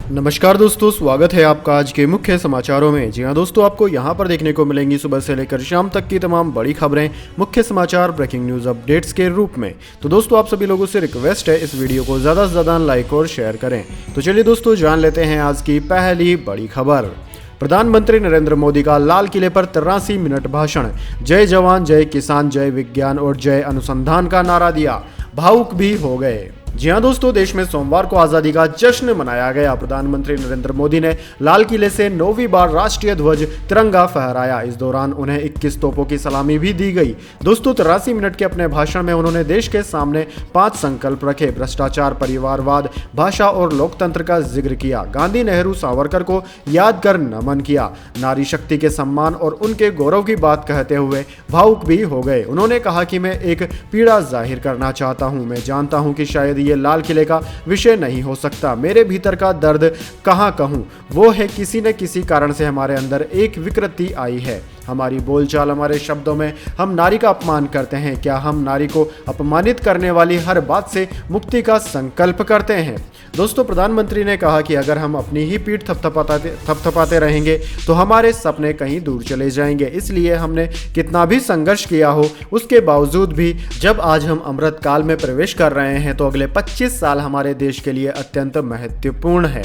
नमस्कार दोस्तों, स्वागत है आपका आज के मुख्य समाचारों में। जी हां दोस्तों, आपको यहां पर देखने को मिलेंगी सुबह से लेकर शाम तक की तमाम बड़ी खबरें, मुख्य समाचार, ब्रेकिंग न्यूज अपडेट्स के रूप में। तो दोस्तों, आप सभी लोगों से रिक्वेस्ट है इस वीडियो को ज़्यादा से ज़्यादा लाइक और शेयर करें। तो चलिए दोस्तों, जान लेते हैं आज की पहली बड़ी खबर। प्रधानमंत्री नरेंद्र मोदी का लाल किले पर 83 मिनट भाषण। जय जवान, जय किसान, जय विज्ञान और जय अनुसंधान का नारा दिया, भावुक भी हो गए। जी हां दोस्तों, देश में सोमवार को आजादी का जश्न मनाया गया। प्रधानमंत्री नरेंद्र मोदी ने लाल किले से 9वीं बार राष्ट्रीय ध्वज तिरंगा फहराया। इस दौरान उन्हें 21 तोपों की सलामी भी दी गई। दोस्तों, 83 मिनट के अपने भाषण में उन्होंने देश के सामने 5 संकल्प रखे। भ्रष्टाचार, परिवारवाद, भाषा और लोकतंत्र का जिक्र किया। गांधी, नेहरू, सावरकर को याद कर नमन किया। नारी शक्ति के सम्मान और उनके गौरव की बात कहते हुए भावुक भी हो गए। उन्होंने कहा कि मैं एक पीड़ा जाहिर करना चाहता हूं। मैं जानता हूं कि शायद ये लाल किले का विषय नहीं हो सकता। मेरे भीतर का दर्द कहां कहूं, वो है किसी न किसी कारण से हमारे अंदर एक विकृति आई है। हमारी बोलचाल, हमारे शब्दों में हम नारी का अपमान करते हैं। क्या हम नारी को अपमानित करने वाली हर बात से मुक्ति का संकल्प करते हैं? दोस्तों, प्रधानमंत्री ने कहा कि अगर हम अपनी ही पीठ थपथपाते रहेंगे तो हमारे सपने कहीं दूर चले जाएंगे। इसलिए हमने कितना भी संघर्ष किया हो, उसके बावजूद भी जब आज हम अमृत काल में प्रवेश कर रहे हैं तो अगले 25 साल हमारे देश के लिए अत्यंत महत्वपूर्ण है।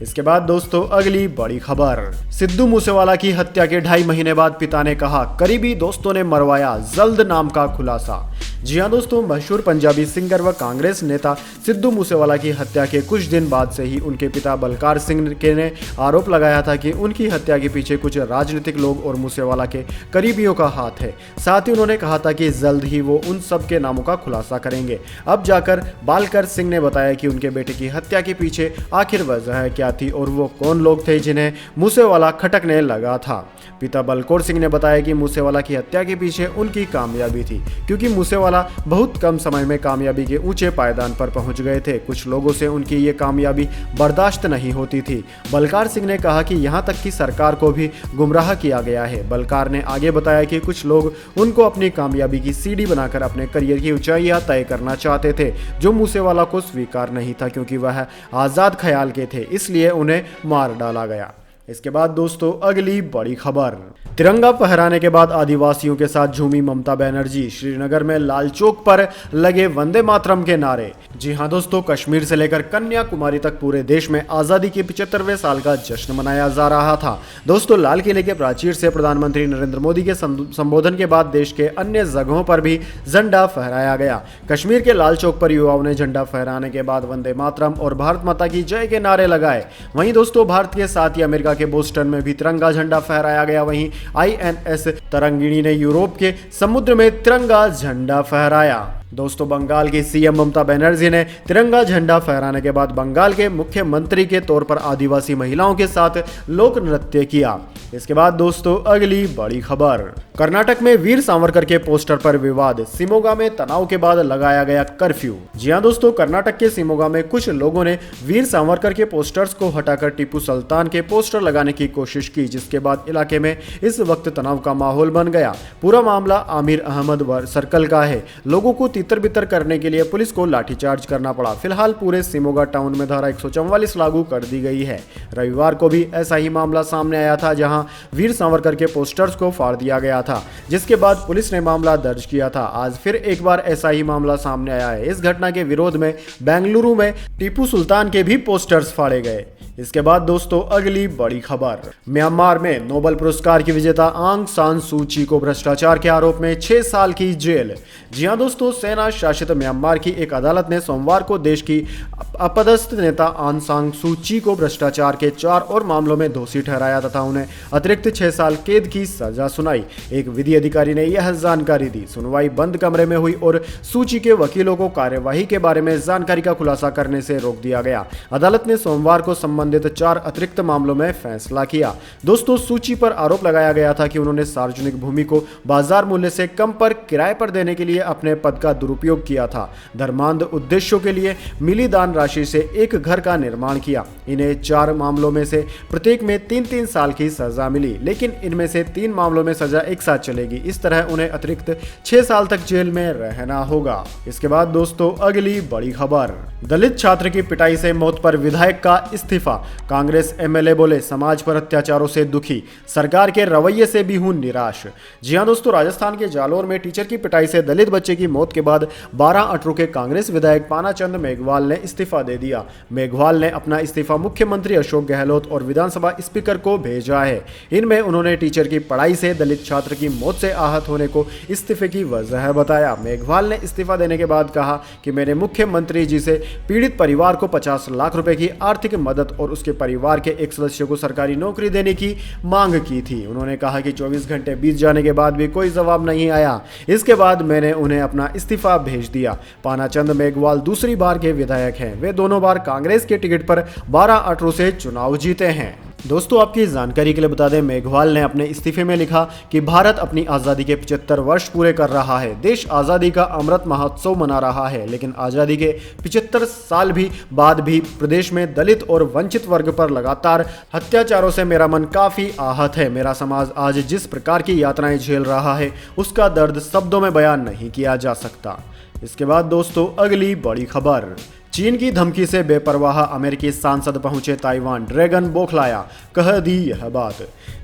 इसके बाद दोस्तों, अगली बड़ी खबर। सिद्धू मूसेवाला की हत्या के 2.5 महीने बाद पिता ने कहा, करीबी दोस्तों ने मरवाया, जल्द नाम का खुलासा। जी हां दोस्तों, मशहूर पंजाबी सिंगर व कांग्रेस नेता सिद्धू मूसेवाला की हत्या के कुछ दिन बाद से ही उनके पिता बलकार सिंह ने आरोप लगाया था कि उनकी हत्या के पीछे कुछ राजनीतिक लोग और मूसेवाला के करीबियों का हाथ है। साथ ही उन्होंने कहा था कि जल्द ही वो उन सब के नामों का खुलासा करेंगे। अब जाकर बालकर सिंह ने बताया कि उनके बेटे की हत्या के पीछे आखिर वजह क्या थी और वो कौन लोग थे जिन्हें मूसेवाला खटकने लगा था। पिता बलकौर सिंह ने बताया कि मूसेवाला की हत्या के पीछे उनकी कामयाबी थी, क्योंकि मूसेवाला बहुत कम समय में कामयाबी के ऊंचे पायदान पर पहुंच गए थे। कुछ लोगों से उनकी ये कामयाबी बर्दाश्त नहीं होती थी। बलकार सिंह ने कहा कि यहां तक कि सरकार को भी गुमराह किया गया है। बलकार ने आगे बताया कि कुछ लोग उनको अपनी कामयाबी की सीढ़ी बनाकर अपने करियर की ऊंचाइयां तय करना चाहते थे, जो मूसेवाला को स्वीकार नहीं था, क्योंकि वह आज़ाद ख्याल के थे, इसलिए उन्हें मार डाला गया। इसके बाद दोस्तों, अगली बड़ी खबर। तिरंगा फहराने के बाद आदिवासियों के साथ झूमी ममता बनर्जी। श्रीनगर में लाल चौक पर लगे वंदे मातरम के नारे। जी हां दोस्तों, कश्मीर से लेकर कन्याकुमारी तक पूरे देश में आज़ादी के 75वें साल का जश्न मनाया जा रहा था। दोस्तों, लाल किले के प्राचीर से प्रधानमंत्री नरेंद्र मोदी के संबोधन के बाद देश के अन्य जगहों पर भी झंडा फहराया गया। कश्मीर के लाल चौक पर युवाओं ने झंडा फहराने के बाद वंदे मातरम और भारत माता की जय के नारे लगाए। वहीं दोस्तों, भारत के साथ ही अमेरिका के बोस्टन में भी तिरंगा झंडा फहराया गया। वहीं INS तरंगिणी ने यूरोप के समुद्र में तिरंगा झंडा फहराया। दोस्तों, बंगाल की CM ममता बनर्जी ने तिरंगा झंडा फहराने के बाद बंगाल के मुख्यमंत्री के तौर पर आदिवासी महिलाओं के साथ लोक नृत्य किया। इसके बाद दोस्तों, अगली बड़ी खबर। कर्नाटक में वीर सावरकर के पोस्टर पर विवाद। शिमोगा में तनाव के बाद लगाया गया कर्फ्यू। जी हां दोस्तों, कर्नाटक के शिमोगा में कुछ लोगों ने वीर सावरकर के पोस्टर्स को हटाकर टीपू सुल्तान के पोस्टर लगाने की कोशिश की, जिसके बाद इलाके में इस वक्त तनाव का माहौल बन गया। पूरा मामला आमिर अहमद सर्कल का है। लोगों को तितर बितर करने के लिए पुलिस को लाठीचार्ज करना पड़ा। फिलहाल पूरे शिमोगा टाउन में धारा 144 लागू कर दी गई है। रविवार को भी ऐसा ही मामला सामने आया था, जहां वीर सावरकर के पोस्टर्स को फाड़ दिया गया था, जिसके बाद पुलिस ने मामला दर्ज किया था। आज फिर एक बार ऐसा ही मामला सामने आया है। इस घटना के विरोध में बेंगलुरु में टीपू सुल्तान के भी पोस्टर्स फाड़े गए। इसके बाद दोस्तों, अगली बड़ी खबर। म्यांमार में नोबेल पुरस्कार की विजेता आंग सान सू की को भ्रष्टाचार के आरोप में 6 साल की जेल। जी हां दोस्तों, सेना शासित म्यांमार की एक अदालत ने सोमवार को देश की अपदस्थ नेता आंग सान सू की को भ्रष्टाचार के 4 और मामलों में दोषी ठहराया तथा उन्हें अतिरिक्त 6 साल कैद की सजा सुनाई। एक विधि अधिकारी ने यह जानकारी दी। सुनवाई बंद कमरे में हुई और सूची के वकीलों को कार्यवाही के बारे में जानकारी का खुलासा करने से रोक दिया गया। अदालत ने सोमवार को संबंधित 4 अतिरिक्त मामलों में फैसला किया। दोस्तों, सूची पर आरोप लगाया गया था कि उन्होंने सार्वजनिक भूमि को बाजार मूल्य से कम पर किराए पर देने के लिए अपने पद का दुरुपयोग किया था। धर्मांध उद्देश्यों के लिए मिली दान राशि से एक घर का निर्माण किया। इन्हें 4 मामलों में से प्रत्येक में 3-3 साल की सजा मिली, लेकिन इनमें से 3 मामलों में सजा एक साथ चलेगी। इस तरह उन्हें अतिरिक्त 6 साल तक जेल में रहना होगा। इसके बाद दोस्तों, अगली बड़ी खबर। दलित छात्र की पिटाई से मौत पर विधायक का इस्तीफा। कांग्रेस एमएलए बोले समाज पर अत्याचारों से दुखी, सरकार के रवैये से भी हूं निराश। जी हां दोस्तों, राजस्थान के जालोर में टीचर की पिटाई से दलित बच्चे की मौत के बाद 12 अटरू के कांग्रेस विधायक पानाचंद मेघवाल ने इस्तीफा दे दिया। मेघवाल ने अपना इस्तीफा मुख्यमंत्री अशोक गहलोत और विधानसभा स्पीकर को भेजा है। इनमें उन्होंने टीचर की पढ़ाई से दलित छात्र की मौत से आहत होने को इस्तीफे की वजह बताया। मेघवाल ने इस्तीफा देने के बाद कहा कि मैंने मुख्यमंत्री जी से पीड़ित परिवार को 50 लाख रुपए की आर्थिक मदद और उसके परिवार के एक सदस्य को सरकारी नौकरी देने की मांग की थी। उन्होंने कहा कि 24 घंटे बीत जाने के बाद भी कोई जवाब नहीं आया। इसके बाद मैंने उन्हें अपना इस्तीफा भेज दिया। पानाचंद मेघवाल दूसरी बार के विधायक हैं। वे दोनों बार कांग्रेस के टिकट पर 12 अटरू से चुनाव जीते हैं। दोस्तों, आपकी जानकारी के लिए बता दें, मेघवाल ने अपने इस्तीफे में लिखा कि भारत अपनी आज़ादी के 75 वर्ष पूरे कर रहा है। देश आज़ादी का अमृत महोत्सव मना रहा है, लेकिन आज़ादी के 75 साल भी बाद भी प्रदेश में दलित और वंचित वर्ग पर लगातार अत्याचारों से मेरा मन काफ़ी आहत है। मेरा समाज आज जिस प्रकार की यातनाएं झेल रहा है, उसका दर्द शब्दों में बयान नहीं किया जा सकता। इसके बाद दोस्तों, अगली बड़ी खबर। चीन की धमकी से बेपरवाह अमेरिकी सांसद पहुंचे ताइवान, ड्रैगन बौखलाया, कह दी यह बात।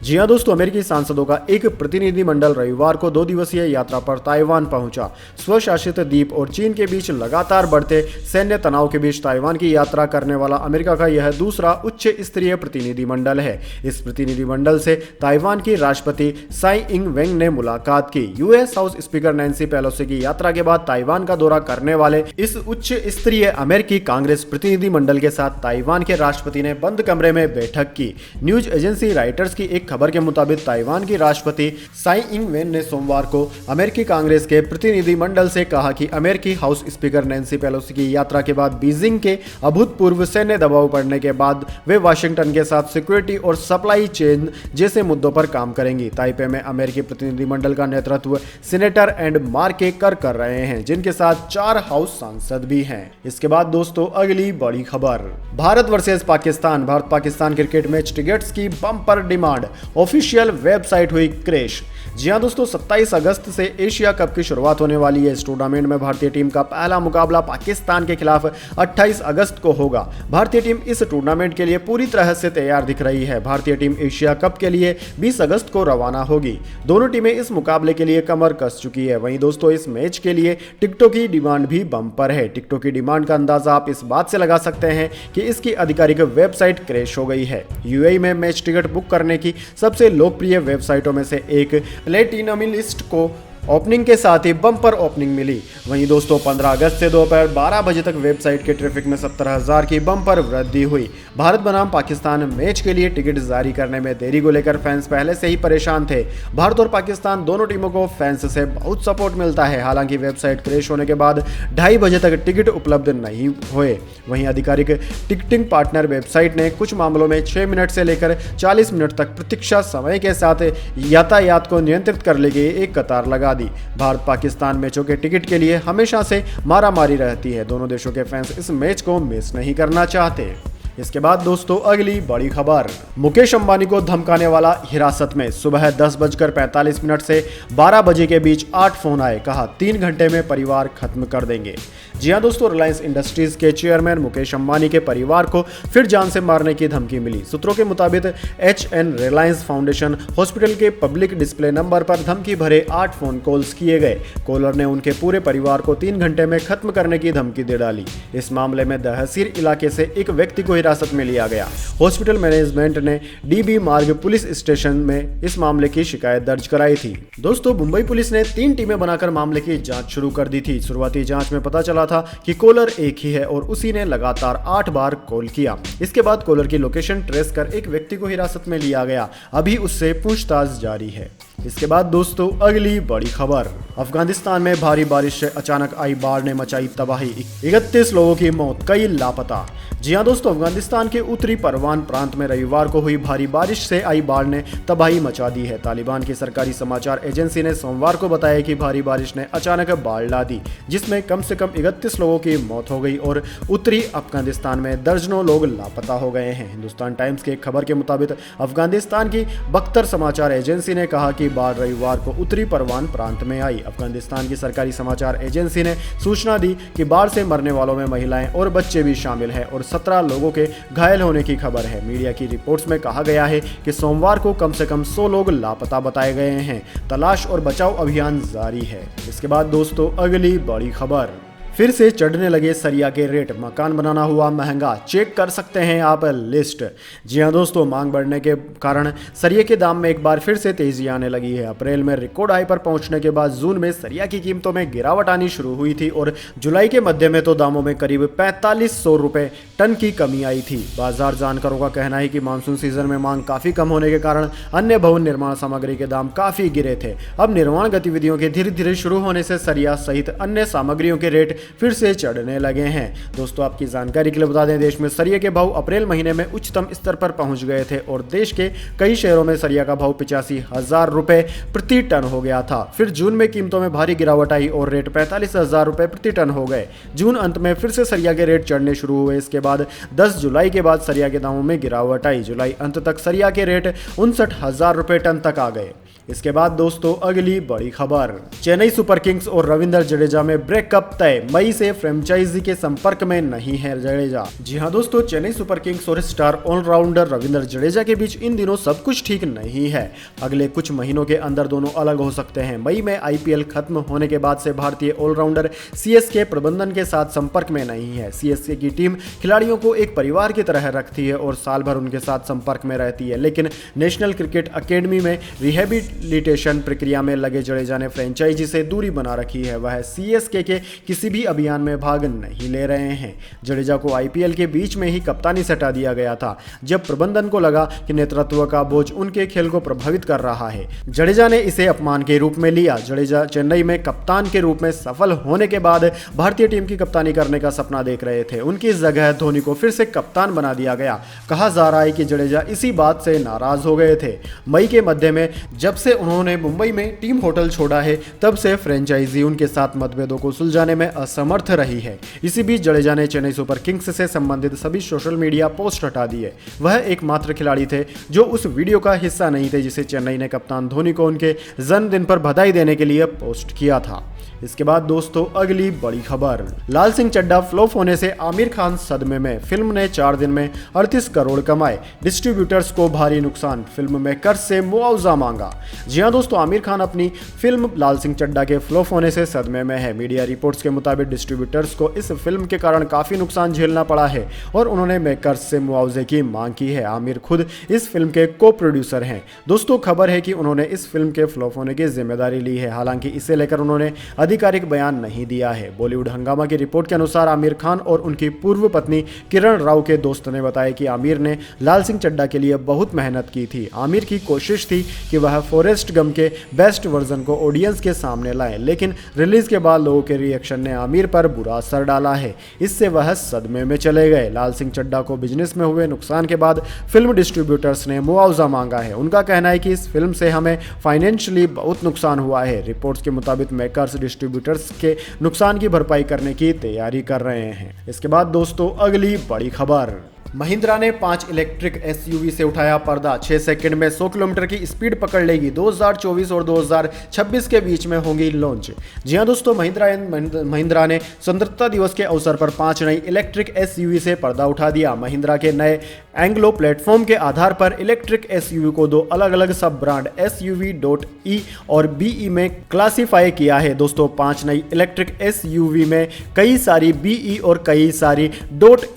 जी हां दोस्तों, अमेरिकी सांसदों का एक प्रतिनिधिमंडल रविवार को 2 दिवसीय यात्रा पर ताइवान पहुंचा। स्वशासित द्वीप और चीन के बीच लगातार बढ़ते सैन्य तनाव के बीच ताइवान की यात्रा करने वाला अमेरिका का यह दूसरा उच्च स्तरीय प्रतिनिधिमंडल है। इस प्रतिनिधिमंडल से ताइवान की राष्ट्रपति साई इंग वेंग ने मुलाकात की। US house speaker Nancy Pelosi की यात्रा के बाद ताइवान का दौरा करने वाले इस उच्च स्तरीय अमेरिकी कांग्रेस प्रतिनिधिमंडल के साथ ताइवान के राष्ट्रपति ने बंद कमरे में बैठक की। न्यूज एजेंसी राइटर्स की एक खबर के मुताबिक ताइवान की राष्ट्रपति साई इंग वेन ने सोमवार को अमेरिकी कांग्रेस के प्रतिनिधिमंडल से कहा कि अमेरिकी हाउस स्पीकर नैन्सी पेलोसी की यात्रा के बाद बीजिंग के अभूतपूर्व सैन्य दबाव पड़ने के बाद वे वाशिंगटन के साथ सिक्योरिटी और सप्लाई चेन जैसे मुद्दों पर काम करेंगी। ताइपे में अमेरिकी प्रतिनिधिमंडल का नेतृत्व सीनेटर एंड मार्के कर रहे हैं, जिनके साथ 4 हाउस सांसद भी हैं। इसके बाद दोस्तों, अगली बड़ी खबर। Bharat versus Pakistan. Bharat Pakistan cricket match tickets की बम्पर डिमांड, ऑफिशियल वेबसाइट हुई क्रैश। जी हां दोस्तों, 27 अगस्त से एशिया कप की शुरुआत होने वाली है। इस टूर्नामेंट में भारतीय टीम का पहला मुकाबला पाकिस्तान के खिलाफ 28 अगस्त को होगा। भारतीय टीम इस टूर्नामेंट के लिए पूरी तरह से तैयार दिख रही है। भारतीय टीम एशिया कप के लिए 20 अगस्त को रवाना होगी। दोनों टीमें इस मुकाबले के लिए कमर कस चुकी है। वहीं दोस्तों, इस मैच के लिए टिकटों की डिमांड भी बम्पर है। टिकटों की डिमांड का अंदाजा आप इस बात से लगा सकते हैं कि इसकी आधिकारिक वेबसाइट क्रैश हो गई है। यूएई में मैच टिकट बुक करने की सबसे लोकप्रिय वेबसाइटों में से एक प्लेटिनमिलिस्ट को ओपनिंग के साथ ही बम्पर ओपनिंग मिली। वहीं दोस्तों, 15 अगस्त से दोपहर 12 बजे तक वेबसाइट के ट्रैफिक में 70,000 की बम्पर वृद्धि हुई। भारत बनाम पाकिस्तान मैच के लिए टिकट जारी करने में देरी को लेकर फैंस पहले से ही परेशान थे। भारत और पाकिस्तान दोनों टीमों को फैंस से बहुत सपोर्ट मिलता है। हालांकि वेबसाइट क्रैश होने के बाद 2:30 बजे तक टिकट उपलब्ध नहीं हुए। वहीं आधिकारिक टिकटिंग पार्टनर वेबसाइट ने कुछ मामलों में 6 मिनट से लेकर 40 मिनट तक प्रतीक्षा समय के साथ यातायात को नियंत्रित करने के लिए एक कतार लगा दी। भारत पाकिस्तान मैचों के टिकट के लिए हमेशा से मारामारी रहती है। दोनों देशों के फैंस इस मैच को मिस नहीं करना चाहते। इसके बाद दोस्तों, अगली बड़ी खबर। मुकेश अंबानी को धमकाने वाला हिरासत में। सुबह 10:45 से 12 बजे के बीच 8 फोन आए। कहा 3 घंटे में परिवार खत्म कर देंगे। जी हां दोस्तों, रिलायंस इंडस्ट्रीज के चेयरमैन मुकेश अंबानी के परिवार को फिर जान से मारने की धमकी मिली। सूत्रों के मुताबिक HN रिलायंस फाउंडेशन हॉस्पिटल के पब्लिक डिस्प्ले नंबर पर धमकी भरे 8 फोन कॉल्स किए गए। कॉलर ने उनके पूरे परिवार को 3 घंटे में खत्म करने की धमकी दे डाली। इस मामले में दहसीर इलाके से एक व्यक्ति को हिरासत में लिया गया। हॉस्पिटल मैनेजमेंट ने DB मार्ग पुलिस स्टेशन में इस मामले की शिकायत दर्ज कराई थी। दोस्तों, मुंबई पुलिस ने 3 टीमें बनाकर मामले की जांच शुरू कर दी थी। शुरुआती जांच में पता चला था कि कॉलर एक ही है और उसी ने लगातार 8 बार कॉल किया। इसके बाद कॉलर की लोकेशन ट्रेस कर एक व्यक्ति को हिरासत में लिया गया। अभी उससे पूछताछ जारी है। इसके बाद दोस्तों, अगली बड़ी खबर। अफगानिस्तान में भारी बारिश से अचानक आई बाढ़ ने मचाई तबाही। 31 लोगों की मौत, कई लापता। जी हां दोस्तों, अफगानिस्तान के उत्तरी परवान प्रांत में रविवार को हुई भारी बारिश से आई बाढ़ ने तबाही मचा दी है। तालिबान की सरकारी समाचार एजेंसी ने सोमवार को बताया कि भारी बारिश ने अचानक बाढ़ ला दी, जिसमें कम से कम 31 लोगों की मौत हो गई और उत्तरी अफगानिस्तान में दर्जनों लोग लापता हो गए हैं। हिंदुस्तान टाइम्स की एक खबर के मुताबिक अफगानिस्तान की बख्तर समाचार एजेंसी ने कहा कि बाढ़ रविवार को उत्तरी परवान प्रांत में आई। अफगानिस्तान की सरकारी समाचार एजेंसी ने सूचना दी कि बाढ़ से मरने वालों में महिलाएं और बच्चे भी शामिल हैं और 17 लोगों के के घायल होने की खबर है। मीडिया की रिपोर्ट्स में कहा गया है कि सोमवार को कम से कम 100 लोग लापता बताए गए हैं। तलाश और बचाव अभियान जारी है। इसके बाद दोस्तों अगली बड़ी खबर, फिर से चढ़ने लगे सरिया के रेट, मकान बनाना हुआ महंगा, चेक कर सकते हैं आप लिस्ट। जी हां दोस्तों, मांग बढ़ने के कारण सरिया के दाम में एक बार फिर से तेजी आने लगी है। अप्रैल में रिकॉर्ड हाई पर पहुंचने के बाद जून में सरिया की कीमतों में गिरावट आनी शुरू हुई थी और जुलाई के मध्य में तो दामों में करीब 4500 रुपये टन की कमी आई थी। बाजार जानकारों का कहना है कि मानसून सीजन में मांग काफ़ी कम होने के कारण अन्य भवन निर्माण सामग्री के दाम काफ़ी गिरे थे। अब निर्माण गतिविधियों के धीरे धीरे शुरू होने से सरिया सहित अन्य सामग्रियों के रेट फिर से चढ़ने लगे हैं। दोस्तों आपकी जानकारी के लिए बता दें, देश में सरिया के भाव अप्रैल महीने में उच्चतम स्तर पर पहुंच गए थे और देश के कई शहरों में सरिया का भाव 85,000 रुपए प्रति टन हो गया था। फिर जून में कीमतों में भारी गिरावट आई और रेट 45,000 रुपए प्रति टन हो गए। जून अंत में फिर से सरिया के रेट चढ़ने शुरू हुए। इसके बाद 10 जुलाई के बाद सरिया के दामों में गिरावट आई। जुलाई अंत तक सरिया के रेट 59,000 रुपए टन तक आ गए। इसके बाद दोस्तों अगली बड़ी खबर, चेन्नई सुपर किंग्स और रविंद्र जडेजा में ब्रेकअप तय, मई से फ्रेंचाइजी के संपर्क में नहीं है जडेजा। जी हां दोस्तों, चेन्नई सुपर किंग्स और स्टार ऑलराउंडर रविंद्र जडेजा के बीच इन दिनों सब कुछ ठीक नहीं है। अगले कुछ महीनों के अंदर दोनों अलग हो सकते हैं। मई में आईपीएल खत्म होने के बाद से भारतीय ऑलराउंडर सीएसके प्रबंधन के साथ संपर्क में नहीं है। सीएसके की टीम खिलाड़ियों को एक परिवार की तरह रखती है और साल भर उनके साथ संपर्क में रहती है, लेकिन नेशनल क्रिकेट अकेडमी में रिहेबिलिटेशन प्रक्रिया में लगे जडेजा ने फ्रेंचाइजी से दूरी बना रखी है। वह सीएसके के किसी भी अभियान में भाग नहीं ले रहे हैं। जडेजा को आईपीएल के बीच में ही कप्तानी से हटा दिया गया था, जब प्रबंधन को लगा कि नेतृत्व का बोझ उनके खेल को प्रभावित कर रहा है। जडेजा ने इसे अपमान के रूप में लिया। जडेजा चेन्नई में कप्तान के रूप में सफल होने के बाद भारतीय टीम की कप्तानी करने का सपना देख रहे थे। उनकी जगह धोनी को फिर से कप्तान बना दिया गया। कहा जा रहा है कि जडेजा इसी बात से नाराज हो गए थे। मई के मध्य में जब से उन्होंने मुंबई में टीम होटल छोड़ा है, तब से फ्रेंचाइजी उनके साथ मतभेदों को सुलझाने में असमर्थ रही है। इसी बीच जडेजा ने चेन्नई सुपर किंग्स से संबंधित सभी सोशल मीडिया पोस्ट हटा दिए। वह एकमात्र खिलाड़ी थे जो उस वीडियो का हिस्सा नहीं थे जिसे चेन्नई ने कप्तान धोनी को उनके जन्मदिन पर बधाई देने के लिए पोस्ट किया था। इसके बाद दोस्तों अगली बड़ी खबर, लाल सिंह चड्ढा फ्लॉप होने से आमिर खान सदमे में। फिल्म ने 4 दिन में 38 करोड़ कमाए, डिस्ट्रीब्यूटर्स को भारी नुकसान, फिल्म में कर्ज से मुआवजा मांगा। जी हां दोस्तों, आमिर खान अपनी फिल्म लाल सिंह चड्ढा के फ्लॉप होने से सदमे में है। मीडिया रिपोर्ट्स के मुताबिक डिस्ट्रीब्यूटर्स को इस फिल्म के कारण काफी नुकसान झेलना पड़ा है और उन्होंने मेकर्स से मुआवजे की मांग की है। आमिर खुद इस फिल्म के को प्रोड्यूसर हैं। दोस्तों खबर है कि उन्होंने इस फिल्म के फ्लॉप होने की जिम्मेदारी ली है। हालांकि इसे लेकर उन्होंने आधिकारिक बयान नहीं दिया है। बॉलीवुड हंगामा की रिपोर्ट के अनुसार आमिर खान और उनकी पूर्व पत्नी किरण राव के दोस्त ने बताया कि आमिर ने लाल सिंह चड्ढा के लिए बहुत मेहनत की थी। आमिर की कोशिश थी कि वह फॉरेस्ट गम के बेस्ट वर्जन को ऑडियंस के सामने लाए, लेकिन रिलीज के बाद लोगों के रिएक्शन ने आमिर पर बुरा असर डाला है। इससे वह सदमे में चले गए। लाल सिंह चड्ढा को बिजनेस में हुए नुकसान के बाद फिल्म डिस्ट्रीब्यूटर्स ने मुआवजा मांगा है। उनका कहना है कि इस फिल्म से हमें फाइनेंशियली बहुत नुकसान हुआ है। रिपोर्ट्स के मुताबिक मेकर्स डिस्ट्रीब्यूटर्स के नुकसान की भरपाई करने की तैयारी कर रहे हैं। इसके बाद दोस्तों अगली बड़ी खबर, महिंद्रा ने 5 इलेक्ट्रिक एसयूवी से उठाया पर्दा। 6 सेकंड में 100 किलोमीटर की स्पीड पकड़ लेगी। 2024 और 2026 के बीच में होंगी लॉन्च। जी हां दोस्तों, महिंद्रा ने स्वतंत्रता दिवस के अवसर पर 5 नई इलेक्ट्रिक एसयूवी से पर्दा उठा दिया। महिंद्रा के नए एंग्लो प्लेटफॉर्म के आधार पर इलेक्ट्रिक एसयूवी को 2 अलग अलग सब ब्रांड SUV.E और BE में क्लासिफाई किया है। दोस्तों 5 नई इलेक्ट्रिक एसयूवी में कई सारी BE और कई सारी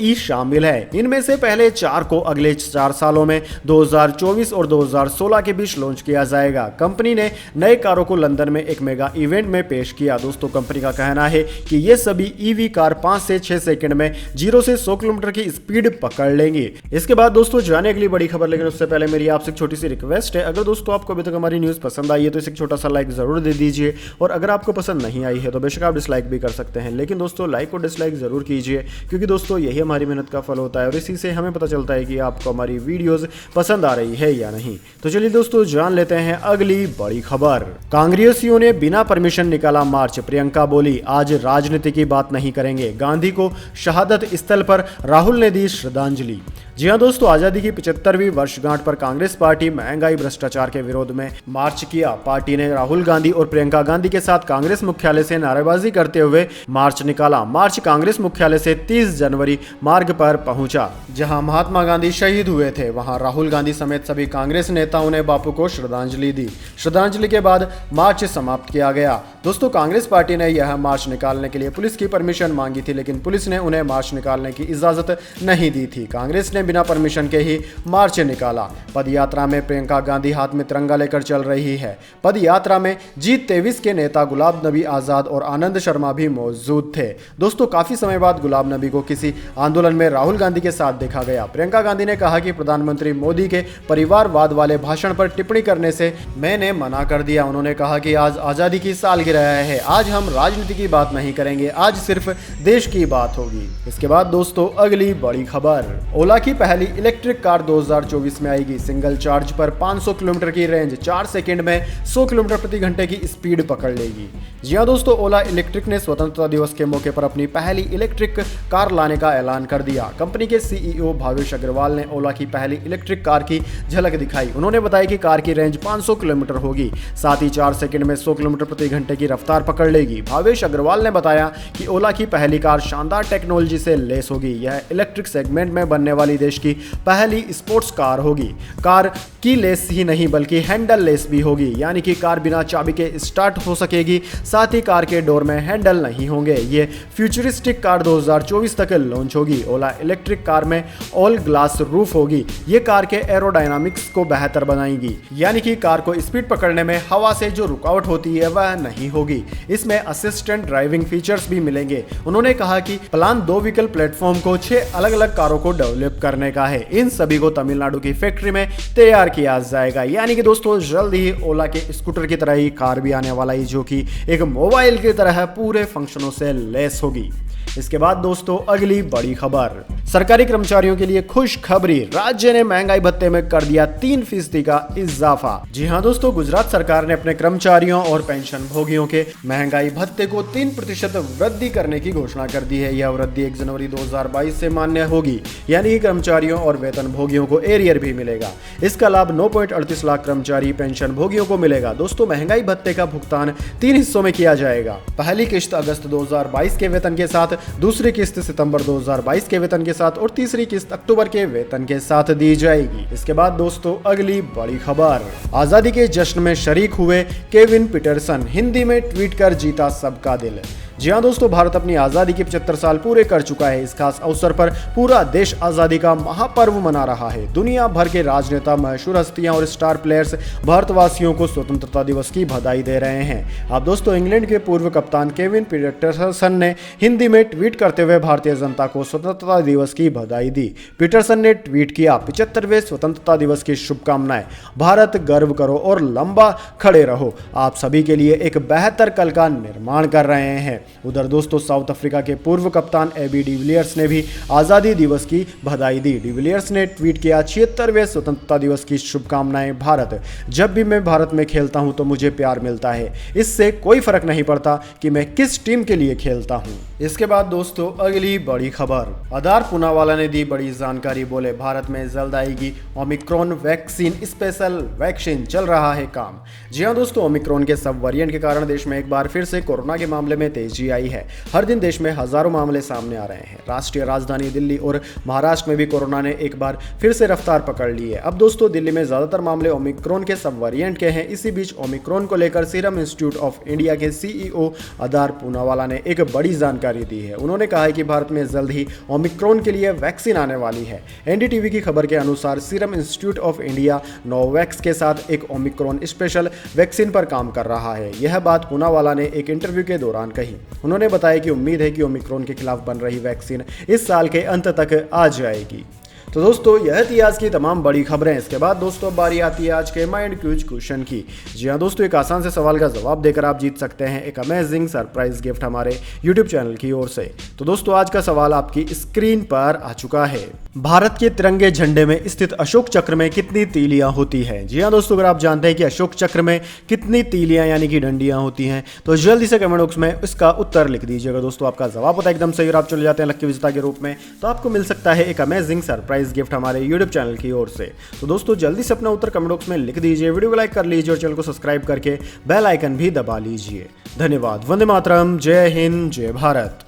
.E शामिल है। इनमें से पहले 4 को अगले 4 सालों में 2024 और 2016 के बीच लॉन्च किया जाएगा। कंपनी ने नए कारों को लंदन में एक मेगा इवेंट में पेश किया। दोस्तों कंपनी का कहना है कि ये सभी EV कार 5 से 6 सेकंड में 0 से 100 किलोमीटर की स्पीड पकड़ लेंगी। इसके बाद दोस्तों जाने अगली बड़ी खबर, लेकिन उससे पहले मेरी आपसे एक छोटी सी रिक्वेस्ट है। अगर दोस्तों आपको अभी तक हमारी न्यूज़ पसंद आई है तो इसे एक छोटा सा लाइक जरूर दे दीजिए, और अगर आपको पसंद नहीं आई है तो बेशक आप डिसलाइक भी कर सकते हैं, लेकिन दोस्तों लाइक और डिसलाइक जरूर कीजिए, क्योंकि दोस्तों यही हमारी मेहनत का फल होता है और इसी से हमें पता चलता है कि आपको हमारी वीडियोस पसंद आ रही है या नहीं। तो चलिए दोस्तों जान लेते हैं अगली बड़ी खबर। कांग्रेसियों ने बिना परमिशन निकाला मार्च। प्रियंका बोली आज राजनीति की बात नहीं करेंगे। गांधी को शहादत स्थल पर राहुल ने दी श्रद्धांजलि। जी हां दोस्तों, आजादी की 75वीं वर्षगांठ पर कांग्रेस पार्टी महंगाई भ्रष्टाचार के विरोध में मार्च किया। पार्टी ने राहुल गांधी और प्रियंका गांधी के साथ कांग्रेस मुख्यालय से नारेबाजी करते हुए मार्च निकाला। मार्च कांग्रेस मुख्यालय से 30 जनवरी मार्ग पर पहुंचा। जहां महात्मा गांधी शहीद हुए थे वहां राहुल गांधी समेत सभी कांग्रेस नेताओं ने बापू को श्रद्धांजलि दी। श्रद्धांजलि के बाद मार्च समाप्त किया गया। दोस्तों, कांग्रेस पार्टी ने यह मार्च निकालने के लिए पुलिस की परमिशन मांगी थी, लेकिन पुलिस ने उन्हें मार्च निकालने की इजाजत नहीं दी थी। कांग्रेस ने बिना परमिशन के ही मार्च निकाला। पद यात्रा में प्रियंका गांधी हाथ में तिरंगा लेकर चल रही है। पद यात्रा में G23 के नेता गुलाम नबी आजाद और आनंद शर्मा भी मौजूद थे। दोस्तों, काफी समय बाद गुलाम नबी को किसी आंदोलन में राहुल गांधी के साथ देखा गया। प्रियंका गांधी ने कहा कि प्रधानमंत्री मोदी के परिवारवाद वाले भाषण पर टिप्पणी करने से मैंने मना कर दिया। उन्होंने कहा कि आज आजादी की सालगिरह है, आज हम राजनीति की बात नहीं करेंगे, आज सिर्फ देश की बात होगी। इसके बाद दोस्तों, अगली बड़ी खबर, ओला की पहली इलेक्ट्रिक कार 2024 में आएगी। सिंगल चार्ज पर 500 किलोमीटर की रेंज, 4 सेकंड में 100 किलोमीटर प्रति घंटे की स्पीड पकड़ लेगी। जी हां दोस्तों, ओला इलेक्ट्रिक ने स्वतंत्रता दिवस के मौके पर अपनी पहली इलेक्ट्रिक कार लाने का ऐलान कर दिया। कंपनी के सीईओ भावेश अग्रवाल ने ओला की पहली इलेक्ट्रिक कार की झलक दिखाई। उन्होंने बताया कि कार की रेंज 500 किलोमीटर होगी, साथ ही 4 सेकंड में 100 किलोमीटर प्रति घंटे की रफ्तार पकड़ लेगी। भावेश अग्रवाल ने बताया कि ओला की पहली कार शानदार टेक्नोलॉजी से लैस होगी। यह इलेक्ट्रिक सेगमेंट में बनने वाली देश की पहली स्पोर्ट्स कार होगी। कार की लेस ही नहीं बल्कि हैंडल लेस भी होगी, यानी कि कार बिना चाबी के स्टार्ट हो सकेगी। साथ ही कार के डोर में हैंडल नहीं होंगे। ये फ्यूचरिस्टिक कार 2024 तक लॉन्च होगी। ओला इलेक्ट्रिक कार में ऑल ग्लास रूफ होगी। ये कार के एरोडायनामिक्स को बेहतर बनाएगी, यानी कि कार को स्पीड पकड़ने में हवा से जो रुकावट होती है वह नहीं होगी। इसमें असिस्टेंट ड्राइविंग फीचर्स भी मिलेंगे। उन्होंने कहा कि प्लान 2 व्हीकल प्लेटफॉर्म को 6 अलग अलग कारों को डेवलप करने का है। इन सभी को तमिलनाडु की फैक्ट्री में तैयार किया जाएगा। यानी कि दोस्तों, जल्द ही ओला के स्कूटर की तरह ही कार भी आने वाला है, जो कि एक मोबाइल की तरह पूरे फंक्शनों से लैस होगी। इसके बाद दोस्तों, अगली बड़ी खबर, सरकारी कर्मचारियों के लिए खुशखबरी, राज्य ने महंगाई भत्ते में कर दिया 3% का इजाफा। जी हां दोस्तों, गुजरात सरकार ने अपने कर्मचारियों और पेंशन भोगियों के महंगाई भत्ते को 3% वृद्धि करने की घोषणा कर दी है। यह वृद्धि 1 जनवरी 2022 से मान्य होगी, यानी कि कर्मचारियों और वेतन भोगियों को एरियर भी मिलेगा। इसका लाभ 9.38 लाख कर्मचारी पेंशन भोगियों को मिलेगा। दोस्तों, महंगाई भत्ते का भुगतान 3 हिस्सों में किया जाएगा। पहली किस्त अगस्त 2022 के वेतन के साथ, दूसरी किस्त सितंबर 2022 के वेतन के साथ और तीसरी किस्त अक्टूबर के वेतन के साथ दी जाएगी। इसके बाद दोस्तों, अगली बड़ी खबर, आजादी के जश्न में शरीक हुए केविन पीटरसन, हिंदी में ट्वीट कर जीता सबका दिल। जी हाँ दोस्तों, भारत अपनी आज़ादी के 75 साल पूरे कर चुका है। इस खास अवसर पर पूरा देश आज़ादी का महापर्व मना रहा है। दुनिया भर के राजनेता, मशहूर हस्तियां और स्टार प्लेयर्स भारतवासियों को स्वतंत्रता दिवस की बधाई दे रहे हैं। अब दोस्तों, इंग्लैंड के पूर्व कप्तान केविन पीटरसन ने हिंदी में ट्वीट करते हुए भारतीय जनता को स्वतंत्रता दिवस की बधाई दी। पीटरसन ने ट्वीट किया, 75वें स्वतंत्रता दिवस की शुभकामनाएं। भारत गर्व करो और लंबा खड़े रहो। आप सभी के लिए एक बेहतर कल का निर्माण कर रहे हैं। उधर दोस्तों, साउथ अफ्रीका के पूर्व कप्तान एबी डिविलियर्स ने भी आज़ादी दिवस की बधाई दी। डिविलियर्स ने ट्वीट किया, 76वें स्वतंत्रता दिवस की शुभकामनाएं भारत। जब भी मैं भारत में खेलता हूं तो मुझे प्यार मिलता है। इससे कोई फर्क नहीं पड़ता कि मैं किस टीम के लिए खेलता हूं। इसके बाद दोस्तों, अगली बड़ी खबर, आधार पूनावाला ने दी बड़ी जानकारी। बोले, भारत में जल्द आएगी ओमिक्रॉन वैक्सीन, स्पेशल वैक्सीन, चल रहा है काम। जी हाँ दोस्तों, ओमिक्रॉन के सब वेरिएंट के कारण देश में एक बार फिर से कोरोना के मामले में तेजी आई है। हर दिन देश में हजारों मामले सामने आ रहे हैं। राष्ट्रीय राजधानी दिल्ली और महाराष्ट्र में भी कोरोना ने एक बार फिर से रफ्तार पकड़ ली है। अब दोस्तों, दिल्ली में ज्यादातर मामले ओमिक्रॉन के सब वेरिएंट के हैं। इसी बीच ओमिक्रॉन को लेकर सीरम इंस्टीट्यूट ऑफ इंडिया के सीईओ आधार पूनावाला ने एक बड़ी जानकारी दी है। उन्होंने कहा है कि भारत में जल्द ही ओमिक्रॉन के लिए वैक्सीन आने वाली है। एनडीटीवी की खबर के अनुसार सीरम इंस्टीट्यूट ऑफ इंडिया नोवैक्स के साथ एक ओमिक्रॉन स्पेशल वैक्सीन पर काम कर रहा है। यह बात पूनावाला ने एक इंटरव्यू के दौरान कही। उन्होंने बताया कि उम्मीद है कि ओमिक्रॉन के खिलाफ बन रही वैक्सीन इस साल के अंत तक आ जाएगी। तो दोस्तों, यह थी आज की तमाम बड़ी खबरें। इसके बाद दोस्तों, बारी आती है आज के माइंड क्यूज क्वेश्चन की। जी हाँ दोस्तों, एक आसान से सवाल का जवाब देकर आप जीत सकते हैं एक अमेजिंग सरप्राइज गिफ्ट हमारे यूट्यूब चैनल की ओर से। तो दोस्तों, आज का सवाल आपकी स्क्रीन पर आ चुका है। भारत के तिरंगे झंडे में स्थित अशोक चक्र में कितनी तीलियां होती हैं? जी हाँ दोस्तों, अगर आप जानते हैं कि अशोक चक्र में कितनी तीलियां यानी कि डंडियां होती हैं, तो जल्दी से कमेंट बॉक्स में इसका उत्तर लिख दीजिएगा। दोस्तों, आपका जवाब होता है एकदम सही और आप चले जाते हैं लकी विजेता के रूप में, तो आपको मिल सकता है एक अमेजिंग सरप्राइज गिफ्ट हमारे यूट्यूब चैनल की ओर से। तो दोस्तों, जल्दी से अपना उत्तर कमेंट बॉक्स में लिख दीजिए, वीडियो को लाइक कर लीजिए और चैनल को सब्सक्राइब करके बेल आइकन भी दबा लीजिए। धन्यवाद। वंदे मातरम। जय हिंद, जय भारत।